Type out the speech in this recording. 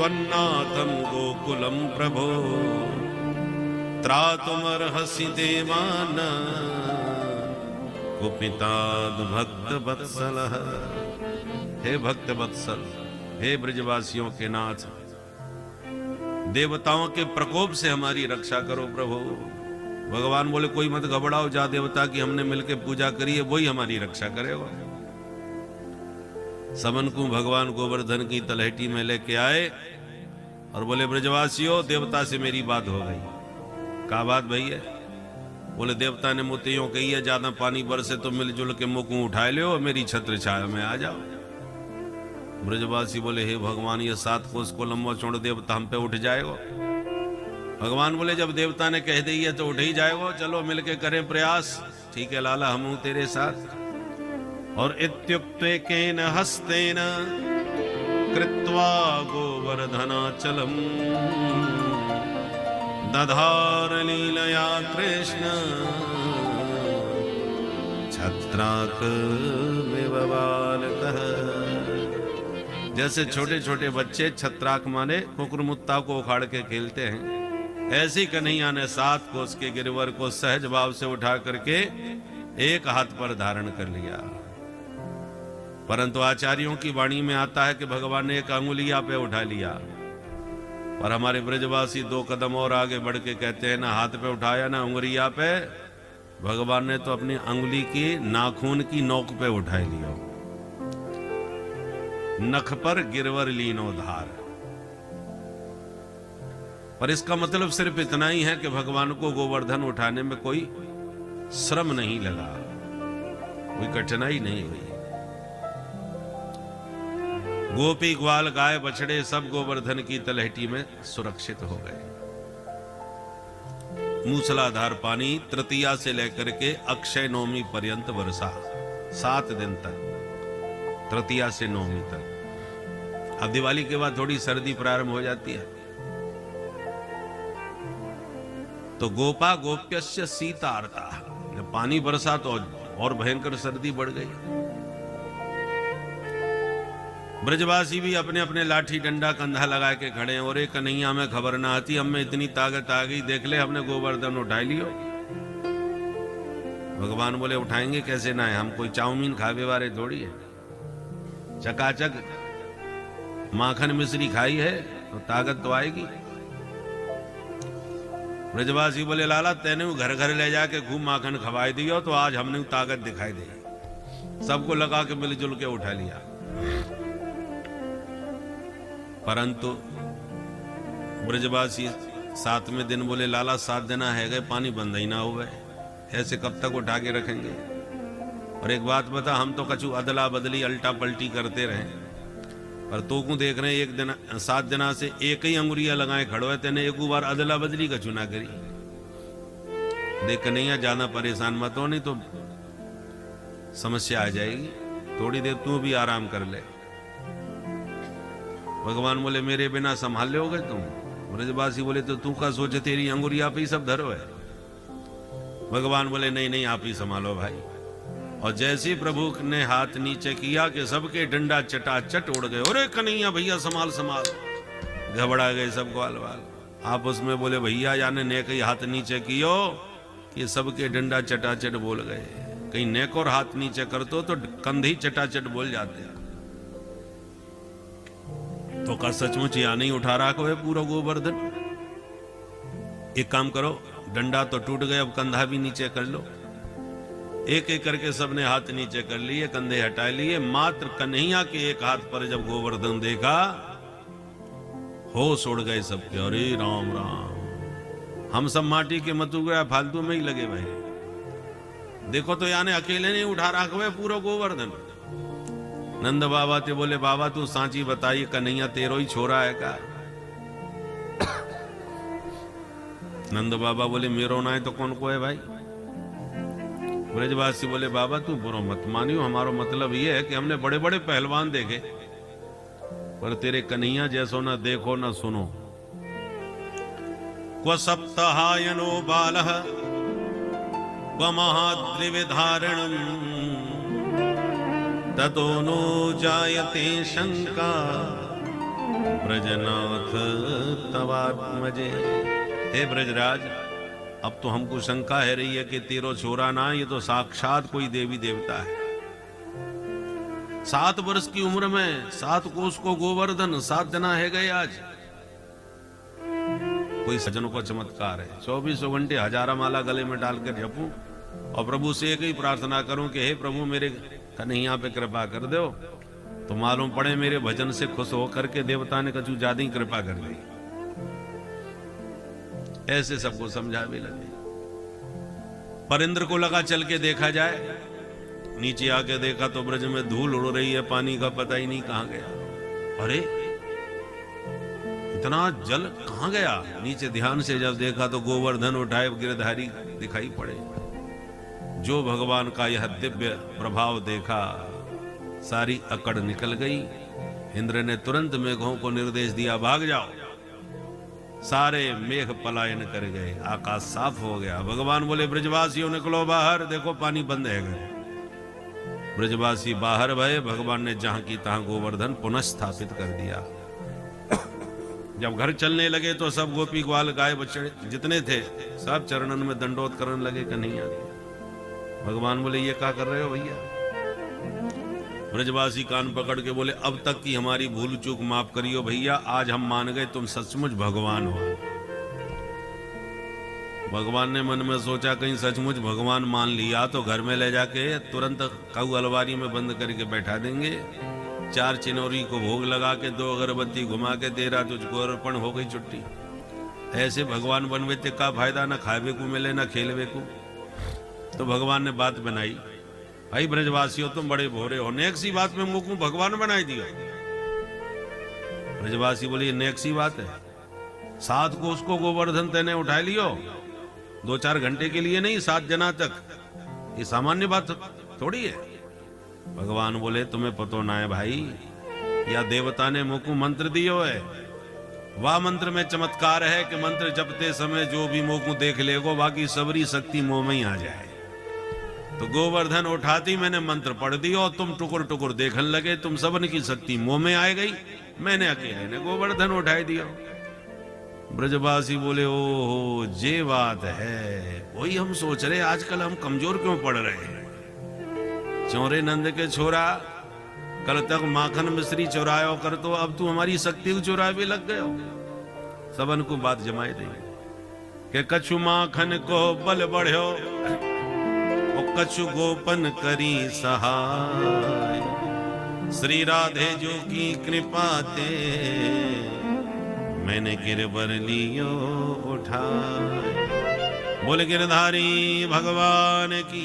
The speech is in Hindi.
त्वन्नाथं गोकुलं प्रभो त्रातुमर्हसि देवान् कुपिताद् भक्त वत्सलः। हे भक्त वत्सल, हे ब्रजवासियों के नाथ, देवताओं के प्रकोप से हमारी रक्षा करो प्रभु। भगवान बोले कोई मत घबराओ, जा देवता की हमने मिलकर पूजा करी है, वही हमारी रक्षा करेगा। समन को भगवान गोवर्धन की तलहटी में लेके आए और बोले ब्रजवासियों, देवता से मेरी बात हो गई। क्या बात भैया? बोले देवता ने मुझे यूं कही है, ज्यादा पानी बरसे तो मिलजुल के मुंह को उठाए लो और मेरी छत्र छाया में आ जाओ। ब्रजवासी बोले हे भगवान, ये 7 कोस को लंबा छोड़ देवता हम पे उठ जाएगा। भगवान बोले जब देवता ने कह दी है तो उठ ही जाएगा, चलो मिलके करें प्रयास। ठीक है लाला, हम तेरे साथ। और इत्युक्ते केन हस्तेन कृत्वा गोवर्धनाचलम दधार लीलया कृष्ण छत्राक बालकः। जैसे छोटे छोटे बच्चे छत्राक माने कुकुरमुत्ता को उखाड़ के खेलते हैं, ऐसी कन्हैया ने 7 कोस के गिरवर को सहज भाव से उठा करके एक हाथ पर धारण कर लिया। परंतु आचार्यों की वाणी में आता है कि भगवान ने एक अंगुलिया पे उठा लिया, पर हमारे ब्रजवासी 2 कदम और आगे बढ़ के कहते हैं ना हाथ पे उठाया ना उंगलिया पे, भगवान ने तो अपनी अंगुली की नाखून की नोक पे उठा लिया। नख पर गिरवर लीनो धार। पर इसका मतलब सिर्फ इतना ही है कि भगवान को गोवर्धन उठाने में कोई श्रम नहीं लगा, कोई कठिनाई नहीं हुई। गोपी ग्वाल गाय बछड़े सब गोवर्धन की तलहटी में सुरक्षित हो गए। मूसलाधार पानी तृतीया से लेकर के अक्षय नवमी पर्यंत वर्षा, 7 दिन तक, तृतीया से नवमी तक। अब दिवाली के बाद थोड़ी सर्दी प्रारंभ हो जाती है, तो गोपा गोप्यस्य सीतार्ता, जब पानी बरसा तो और भयंकर सर्दी बढ़ गई। ब्रजवासी भी अपने अपने लाठी डंडा कंधा लगा के खड़े हैं। और एक कन्हैया में खबर ना आती, हम में इतनी ताकत आ गई, देख ले हमने गोवर्धन उठा लियो। भगवान बोले उठाएंगे कैसे ना है, हम कोई चाउमीन खावे वाले थोड़ी है। चकाचक माखन मिश्री खाई है तो ताकत तो आएगी। ब्रजवासी बोले लाला तेने घर घर ले जाके खूब माखन खवाई दियो तो आज हमने ताकत दिखाई दी। सबको लगा के मिलजुल के उठा लिया। परंतु ब्रजवासी 7वें दिन बोले लाला 7 दिन है गए, पानी बंद ही ना हो गए, ऐसे कब तक उठा के रखेंगे। और एक बात बता, हम तो कछु अदला बदली अल्टा पलटी करते रहे, पर तो को देख रहे हैं 1 दिन 7 दिना से एक ही अंगुरिया लगाए खड़ो है, तेने एक बार अदला बदली कछु ना करी। देख नहीं ज्यादा परेशान मत हो, नहीं तो समस्या आ जाएगी। थोड़ी देर तू भी आराम कर ले। भगवान बोले मेरे बिना संभाल लोगे तुम? ब्रजवासी बोले तो तू का सोचे, तेरी अंगुरिया पे ही सब धरो है। भगवान बोले नहीं नहीं आप ही संभालो भाई। और जैसे प्रभु ने हाथ नीचे किया कि सबके डंडा चटाचट उड़ गए। अरे कन्हैया भैया संभाल संभाल, घबरा गए सब ग्वाल वाल। आप उसमें बोले भैया याने नेक ही हाथ नीचे कियो कि सबके डंडा चटाचट बोल गए। कहीं नेक और हाथ नीचे कर तो कंधे चटाचट बोल जाते हैं। तो का सचमुच या नहीं उठा रहा को है पूरा गोवर्धन? एक काम करो, डंडा तो टूट गए, अब कंधा भी नीचे कर लो। एक एक करके सबने हाथ नीचे कर लिए, कंधे हटा लिए। मात्र कन्हैया के एक हाथ पर जब गोवर्धन देखा, होश उड़ गए सबके। अरे राम राम, हम सब माटी के मतु गया फालतू में ही लगे भाई। देखो तो यानी अकेले नहीं उठा रहा है पूरा गोवर्धन। नंद बाबा ते बोले बाबा तू सांची बताइए, कन्हैया तेरो ही छोरा है का? नंद बाबा बोले मेरो ना है तो कौन को है भाई? ब्रजवासी बोले बाबा तू बुरा मत मानियो, हमारा मतलब ये है कि हमने बड़े बड़े पहलवान देखे, पर तेरे कन्हैया जैसो न देखो न सुनो। क्व सप्ताहायनो बालः क्व महाद्रिविधारणम् ततो नो जायते शंका ब्रजनाथ तवात्मजे। हे ब्रजराज, अब तो हमको शंका है रही है कि तेरो छोरा ना, ये तो साक्षात कोई देवी देवता है। 7 वर्ष की उम्र में 7 कोस को गोवर्धन, 7 जना है गए आज। कोई सज्जनों का चमत्कार है। 24 घंटे हजारा माला गले में डालकर जपूं और प्रभु से एक ही प्रार्थना करूं कि हे प्रभु मेरे कन्हैया पे कृपा कर दो, तो मालूम पड़े मेरे भजन से खुश होकर के देवता ने कछु ज्यादा ही कृपा कर दी। ऐसे सबको समझा भी लगे। पर इंद्र को लगा चल के देखा जाए। नीचे आके देखा तो ब्रज में धूल उड़ रही है, पानी का पता ही नहीं कहां गया। अरे इतना जल कहां गया? नीचे ध्यान से जब देखा तो गोवर्धन उठाए गिरधारी दिखाई पड़े। जो भगवान का यह दिव्य प्रभाव देखा, सारी अकड़ निकल गई। इंद्र ने तुरंत मेघों को निर्देश दिया, भाग जाओ। सारे मेघ पलायन कर गए, आकाश साफ हो गया। भगवान बोले ब्रजवासियों निकलो बाहर, देखो पानी बंद है गए। ब्रजवासी बाहर भये। भगवान ने जहां की तहां गोवर्धन पुनः स्थापित कर दिया। जब घर चलने लगे तो सब गोपी ग्वाल गाय बछड़े जितने थे सब चरणन में दंडोत करने लगे कन्हैया। भगवान बोले ये क्या कर रहे हो भैया? ब्रजवासी कान पकड़ के बोले अब तक की हमारी भूल चूक माफ करियो भैया, आज हम मान गए तुम सचमुच भगवान हो। भगवान ने मन में सोचा कहीं सचमुच भगवान मान लिया तो घर में ले जाके तुरंत काऊ अलवारी में बंद करके बैठा देंगे। 4 चिनौरी को भोग लगा के 2 अगरबत्ती घुमा के तेरा तुझको अर्पण, हो गई छुट्टी। ऐसे भगवान बनवे ते का फायदा, ना खावे को मिले ना खेलवे को। तो भगवान ने बात बनाई, भाई ब्रजवासियों तुम बड़े भोरे हो, नेक सी बात में मुंह को भगवान बनाई दिया। ब्रजवासी बोले ये नेक सी बात है? 7 को उसको गोवर्धन तेने उठा लियो, 2-4 घंटे के लिए नहीं, 7 जना तक, ये सामान्य बात थोड़ी है। भगवान बोले तुम्हें पतो ना है भाई, या देवता ने मुंह को मंत्र दियो है। वह मंत्र में चमत्कार है कि मंत्र जपते समय जो भी मुंह को देख लेगो बाकी सबरी शक्ति मुंह में ही आ जाए। तो गोवर्धन उठाती मैंने मंत्र पढ़ दिया और तुम टुकुर टुकुर देखने लगे, तुम सबन की शक्ति मुंह में आ गई, मैंने अकेले ने गोवर्धन उठाई दिया। ब्रजवासी बोले ओ ये बात है, वही हम सोच रहे आजकल हम कमजोर क्यों पड़ रहे हैं। चौरे नंद के छोरा, कल तक माखन मिश्री चुरायो कर, तो अब तू हमारी शक्ति को चुरा भी लग गयो। सबन को बात जमाए देंगे कि कछु माखन को बल बढ़्यो और कछु गोपन करी सहाय, श्री राधे जो की कृपा ते मैंने गिरवर लियो उठाए। बोले गिरधारी भगवान की